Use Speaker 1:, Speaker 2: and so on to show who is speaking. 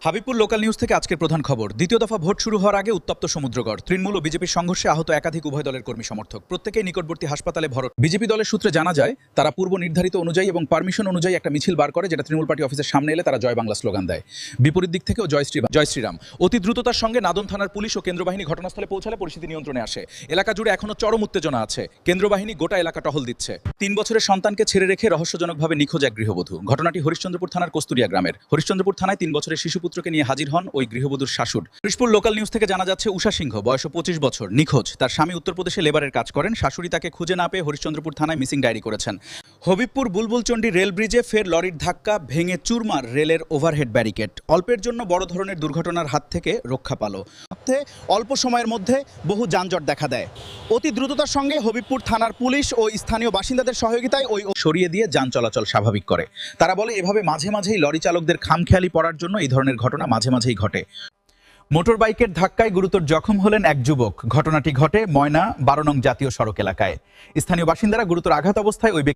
Speaker 1: Habibpur local news থেকে আজকের প্রধান খবর। দ্বিতীয় দফা ভোট শুরু হওয়ার আগে উত্তপ্ত সমুদ্রগড়। তৃণমূল ও বিজেপির সংঘর্ষে আহত একাধিক উভয় দলের কর্মী সমর্থক, প্রত্যেকেই নিকটবর্তী হাসপাতালে ভর্তি। বিজেপি দলের সূত্রে জানা যায়, তারা পূর্ব নির্ধারিত অনুযায়ী এবং পারমিশন অনুযায়ী একটা মিছিল বার করে, যেটা তৃণমূল পার্টি অফিসের সামনে এলে তারা জয় বাংলা স্লোগান দেয়। বিপরীত দিক থেকেও জয় শ্রীরাম। অতি দ্রুততার সঙ্গে নাদন থানার পুলিশ ও কেন্দ্রবাহিনী ঘটনাস্থলে পৌঁছালে পরিস্থিতি নিয়ন্ত্রণে আসে। এলাকা জুড়ে এখনো চরম উত্তেজনা আছে। কেন্দ্রবাহিনী গোটা এলাকা টহল দিচ্ছে। 3 বছরের সন্তানকে ছেড়ে রেখে রহস্যজনকভাবে নিখোঁজ এক গৃহবধূ। ঘটনাটি হরিশ্চন্দ্রপুর থানার কস্তুরিয়া গ্রামের। হরিশ্চন্দ্রপুর থানায় 3 বছরের শিশুপুত্রকে নিয়ে হাজির হন ওই গৃহবধূর শাশুড়। হরিশপুর লোকাল নিউজ থেকে জানা যাচ্ছে, উষা সিংহ, বয়স 25 বছর, নিখোঁজ। তার স্বামী উত্তরপ্রদেশে লেবারের কাজ করেন। শাশুড়ি তাকে খুঁজে না পেয়ে হরিশ্চন্দ্রপুর থানায় মিসিং ডায়েরি করেছেন। হবিবপুর বুলবুলচন্ডী রেল ব্রিজে ফের লরির ধাক্কা, ভেঙে চুরমার রেলের ওভারহেড ব্যারিকেড। অল্পের জন্য বড় ধরনের দুর্ঘটনার হাত থেকে রক্ষা পালো। অল্প সময়ের মধ্যে বহু যানজট দেখা দেয়। অতি দ্রুততার সঙ্গে হবিবপুর থানার পুলিশ ও স্থানীয় বাসিন্দাদের সহযোগিতায় ওই সরিয়ে দিয়ে যান চলাচল স্বাভাবিক করে। তারা বলে, এভাবে মাঝে মাঝেই লরি চালকদের খামখেয়ালি পড়ার জন্য এই ধরনের ঘটনা মাঝে মাঝেই ঘটে। মোটর বাইকের ধাক্কায় গুরুতর জখম হলেন এক যুবক। ঘটনাটি ঘটে ময়না 12 নং জাতীয় সড়ক এলাকায়। স্থানীয় বাসিন্দারা গুরুতর আঘাত অবস্থায় ওই